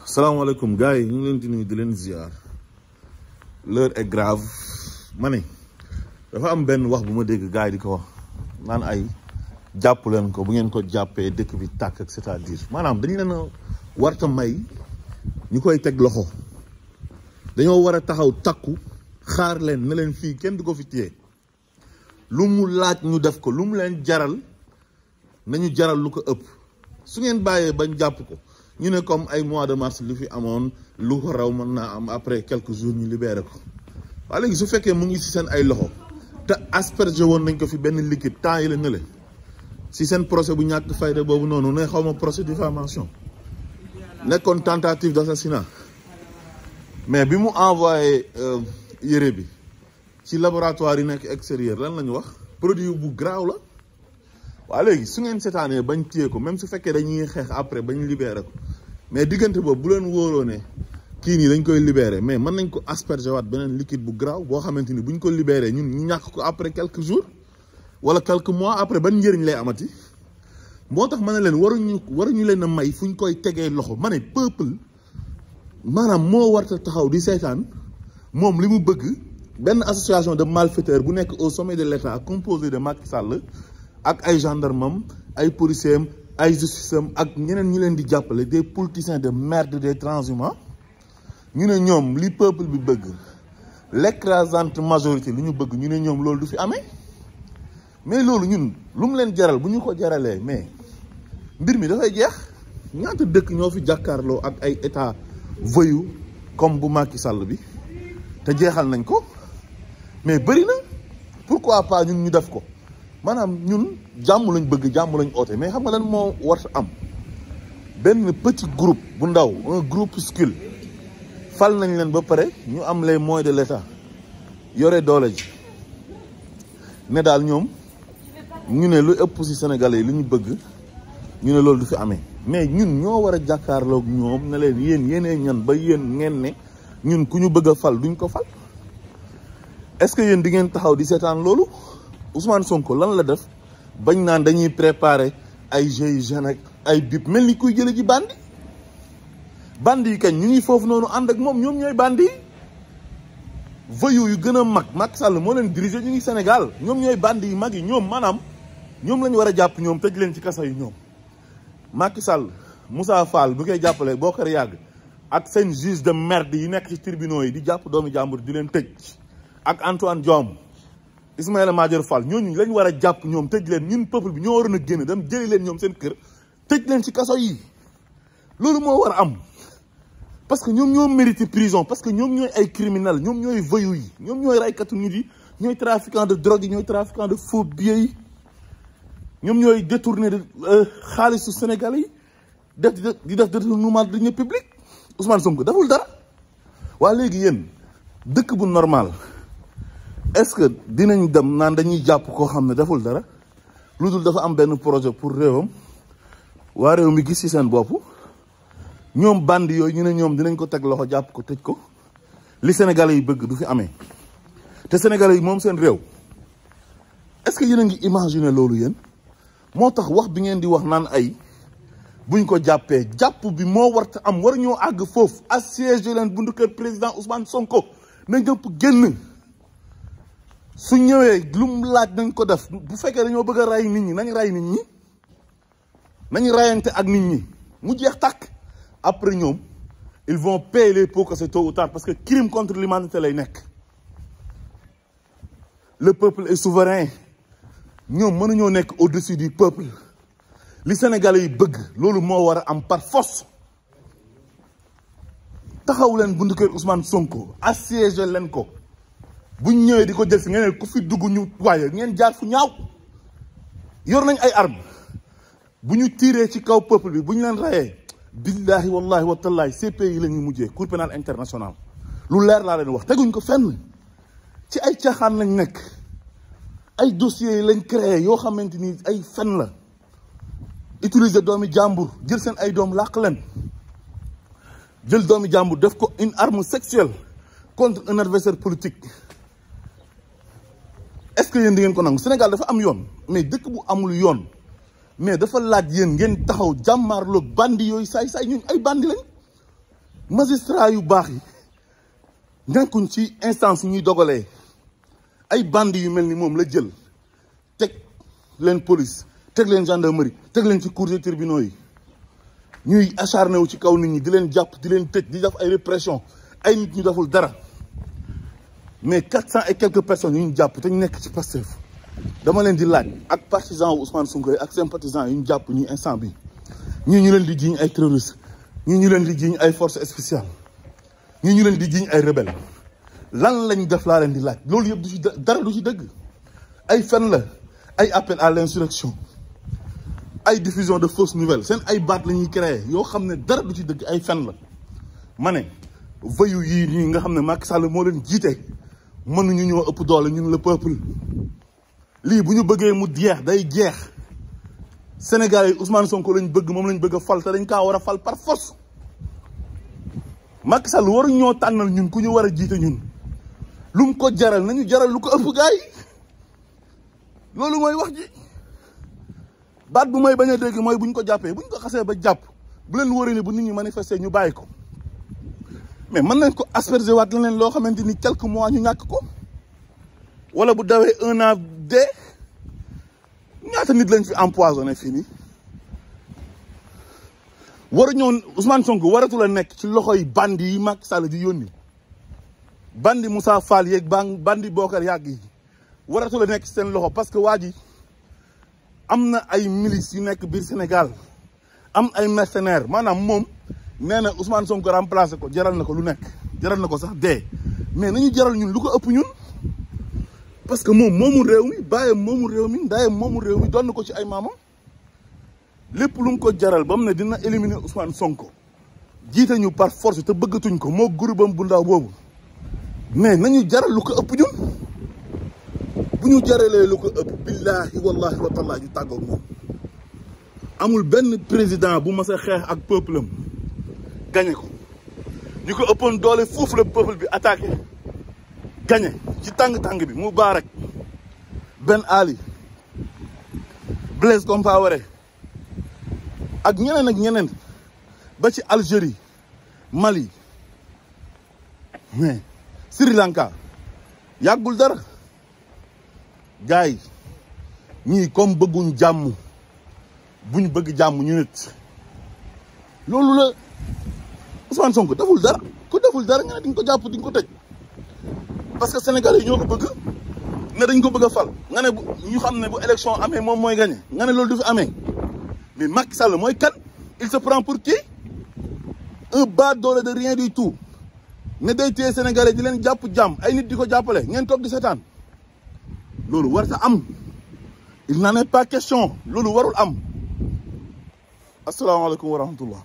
salaamaaleykum gars yi ñu ngi leen di nuyu di leen ziar l'heure est grave ma ne dafa am benn wax bu ma dégg gars yi di ko wax naan ay jàpp leen ko bu ngeen ko jàppee dëkk bi tàkk ak c'est-à-dire maanaam dañu leen a warta may ñu koy teg loxo dañoo war a taxaw takku xaar leen ne leen fii kenn du ko fi téye lu mu laaj ñu def ko lu mu leen jaral nañu jaral lu ko ëpp su ngeen bàyyee bañ jàpp ko ñu ne comme ay mois de mars lu fi amoon lu ko raw mën naa am après quelques jours ñu libéré ko waa léegi su fekkee mu ngi si seen ay loxo te aspergé woon nañ ko fi benn liquide temps yi la ne le si seen procès bu ñàkk fayda boobu noonu ne xaw ma procès diffamation nekkoon tentative d'assassinat mais bi mu envoyé yére bi ci laboratoire yi nekk extérieur lan la ñu wax produit bu graaw la waa léegi su ngeen seetaanee bañ téye ko même su fekkee dañuy xeex après bañ libéré ko mais diggante boobu bu leen wóoroo ne kii nii dañ koy libéré mais mën nañ ko asperger waat beneen liquide bu graaw boo xamante ni buñ ko libéré ñun ñu ñàkk ko après quelques jours wala quelques mois après ban njëriñ lay amati moo tax ma ne leen waruñu leen a may fu ñu koy tegee loxo ma ne peuple maanaam moo warta taxaw di seetaan moom li mu bëgg benn association de malfaiteurs bu nekk au sommet de l'État composé de Macky Sall ak ay gendarmes ay policiers am ay justice am ak ñeneen ñi leen di jàppale des politiciens de merde des transhumants ñu ne ñoom li peuple bi bëgg l'écrasante majorité li ñu bëgg ñu ne ñoom loolu du fi amee mais loolu ñun lu mu leen jaral bu ñu ko jaralee mais mbir mi dafay jeex ñaata dëkk ñoo fi jàkkaarloo ak ay état voyou comme bu Macky Sall bi te jeexal nañ ko mais bëri na pourquoi pas ñun ñu def ko maanaam ñun jàmm lañ bëgg jàmm lañ oote mais xam nga lan moo war am benn petit groupe bu ndaw un groupuscule fal nañ leen ba pare ñu am les moyens de l'État yore doole ji ne daal ñoom ñu ne lu ëpp ci Sénégalais yi li ñu bëgg ñu ne loolu du fi amee mais ñun ñoo war a jàkkaarloog ñoom ne leen yéen yéenee ñan ba yéen ngeen ne ñun ku ñu bëgg a fal duñ ko fal est-ce que yéen di ngeen taxaw di seetaan loolu Ousmane Sonko lan la def bañ naan dañuy préparer ay GIGN ak ay BIP mel ni kuy jële ji bandi yi kañ ñu ngi foofu noonu ànd ak moom ñoom ñooy bandi yi voyou yu gën a mag Macky Sall moo leen diriger ñu ngi Sénégal ñoom ñooy bandi yi mag yi ñoom maanaam ñoom la ñu war a jàpp ñoom tëj leen ci kaso yi ñoom Macky Sall Moussa Fall bu koy jàppale Bocar Yague ak seen juge de merde yi nekk ci tribunaux yi di jàpp doomi jàmbur di leen tëj ak Antoine Diom Ismaïla Madior Fall ñooñu lañ war a jàpp ñoom tëj leen ñun peuple bi ñoo waroon a génn dem jëli leen ñoom seen kër tëj leen ci kaso yi loolu moo war a am parce que ñoom ñoo mérité prison parce que ñoom ñooy ay criminels ñoom ñooy voyous yi ñoom ñooy raykatu nit yi ñooy trafiquants de drogue yi ñooy trafiquants de faux billets yi ñoom ñooy détourné de xaalisu Sénégalais yi di def détournement de deniers publics Ousmane Sonko deful dara waa léegi yéen dëkk bu normal est-ce que dinañ dem naan dañuy jàpp koo xam ne deful dara lu dul dafa am benn projet pour réewam waa réew mi gis ci seen bopp ñoom bandi yooyu ñu ne ñoom dinañ ko teg loxo jàpp ko tëj ko li Sénégalais yi bëgg du fi amee te Sénégalais yi moom seen réew est-ce que yéen a ngi imaginer loolu yéen moo tax wax bi ngeen di wax naan ay buñ ko jàppee jàpp bi moo warta am war ñoo àgg foofu assiégé leen buntu kër président Ousmane Sonko na ñëpp génn su ñëwee lu mu laaj nañ ko def bu fekkee dañoo bëgg a ray nit ñi nañ ray nit ñi nañ rayante ak nit ñi mu jeex tàkk après ñoom ils vont payer les pots cassés tôt ou tard parce que crime contre l'humanité lay nekk le peuple est souverain ñoom mënuñoo nekk au-dessus du peuple li Sénégalais yi bëgg loolu moo war a am par force taxaw leen buntu kër Ousmane Sonko assiégé leen ko buñ ñëwee di ko jël si ngeen ku fi dugg ñu waaye ngeen jaar fu ñaaw yor nañ ay armes bu ñu tiiree ci kaw peuple bi bu ñu leen rayee billahi wallahi wa tallahi CPI la ñuy mujjee cour pénale internationale lu leer laa leen wax teguñ ko fenn ci ay caaxaan lañ nekk ay dossiers yi lañ créé yoo xamante ni ay fen la utiliser doomi jàmbur jël seen ay doom làq leen jël doomi jàmbur def ko une arme sexuelle contre un adversaire politique est-ce que yéen di ngeen ko nangu Sénégal dafa am yoon mais dëkk bu amul yoon mais dafa laaj yéen ngeen taxaw jàmmaarloog bandi yooyu saay-saay ñun ay bandi lañ magistrat yu baax yi nekkuñ ci instance ñuy dogalee ay bandi yu mel ni moom la jël teg leen police teg leen gendarmerie teg leen ci cour des tribunaux yi ñuy acharné wu ci kaw nit ñi di leen jàpp di leen tëj di def ay répression ay nit ñu deful dara mais 400 et quelques personnes yu ñu jàpp te ñu nekk ci Pastef dama leen di laaj ak partisans wu Ousmane Sonko ak sympathisants yu ñu jàpp ñi instant bi ñii ñu leen di jiiñ ay terroristes ñii ñu leen di jiiñ ay forces spéciales ñii ñu leen di jiiñ ay rebelles lan lañ def laa leen di laaj loolu yëpp du ci dara du ci dëgg ay fen la ay appel à l'insurrection ay diffusion de fausses nouvelles seen ay baat la ñuy créer yoo xam ne dara du ci dëgg ay fen la ma ne voyou yii nii nga xam ne Macky Sall moo leen jiite mënuñu ñoo ëpp doole ñun le peuple lii bu ñu bëggee mu jeex day jeex Sénégal yi Ousmane Sonko lañ bëgg moom lañ bëgg a fal te dañ kaa war a fal par force Macky Sall waruñ ñoo tànnal ñun ku ñu war a jiite ñun lu mu ko jaral nañu jaral lu ko ëpp gaay loolu mooy wax ji baat bu may bañ a dégg mooy buñ ko jàppee buñ ko xasee ba jàpp bu leen wóoree ni bu nit ñi manifester ñu bàyyi ko mais mën nañ ko asperger waat leneen loo xamante ni quelques mois ñu ñàkk ko wala bu dawee 1 an dee ñaata nit lañ fi empoisonné fii nii waruñoo Ousmane Sonko waratu la nekk ci loxoy bandi yi Macky Sall di yónni bandi Moussa Fall yeeg bandi Bocar Yague yi waratu la nekk ci seen loxo parce que waa ji am na ay milices yu nekk biir Sénégal am ay mercenaires maanaam moom nee na Ousmane Sonko remplacé ko jaral na ko lu nekk jaral na ko sax dee mais nañu jaral ñun lu ko ëpp ñun parce que moom moomu réew mi bàyyam moomu réew mi ndayam moomu réew mi doon na ko ci ay maamam lépp lu mu ko jaral ba mu ne dina éliminer Ousmane Sonko jiite ñu par force te bëggatuñ ko moo groupam bu ndaw boobu mais nañu jaral lu ko ëpp ñun bu ñu jaralee lu ko ëpp billahi wallahi wa taala ñu tàggoog moom amul benn président bu mas a xeex ak peuple am gagné ko ñu ko ëppoon doole foofu la peuple bi attaqué gagné ci tàng-tàng bi Moubarak Ben Ali Blaise Compaoré ak ñeneen ba ci Algérie Mali mais Sri Lanka yàggul dara gars yi ñii comme bëgguñ jàmm buñ bëgg jàmm ñu nit loolu la Ousmane Sonko deful dara ku deful dara nga ne diñ ko jàpp diñ ko tëj parce que Sénégalais yi ñoo ko bëgg ne dañ ko bëgg a fal nga ne ñu xam ne bu élection amee moom mooy gagné nga ne loolu du fi amee mais Macky Sall mooy kan il se prend pour qui un baadoole de rien du tout ne day téye Sénégalais di leen jàpp jàmm ay nit di ko jàppale ngeen toog di seetaan loolu war ta am il n'en est pas question loolu warul am asalaamaaleykum wa rahmatullah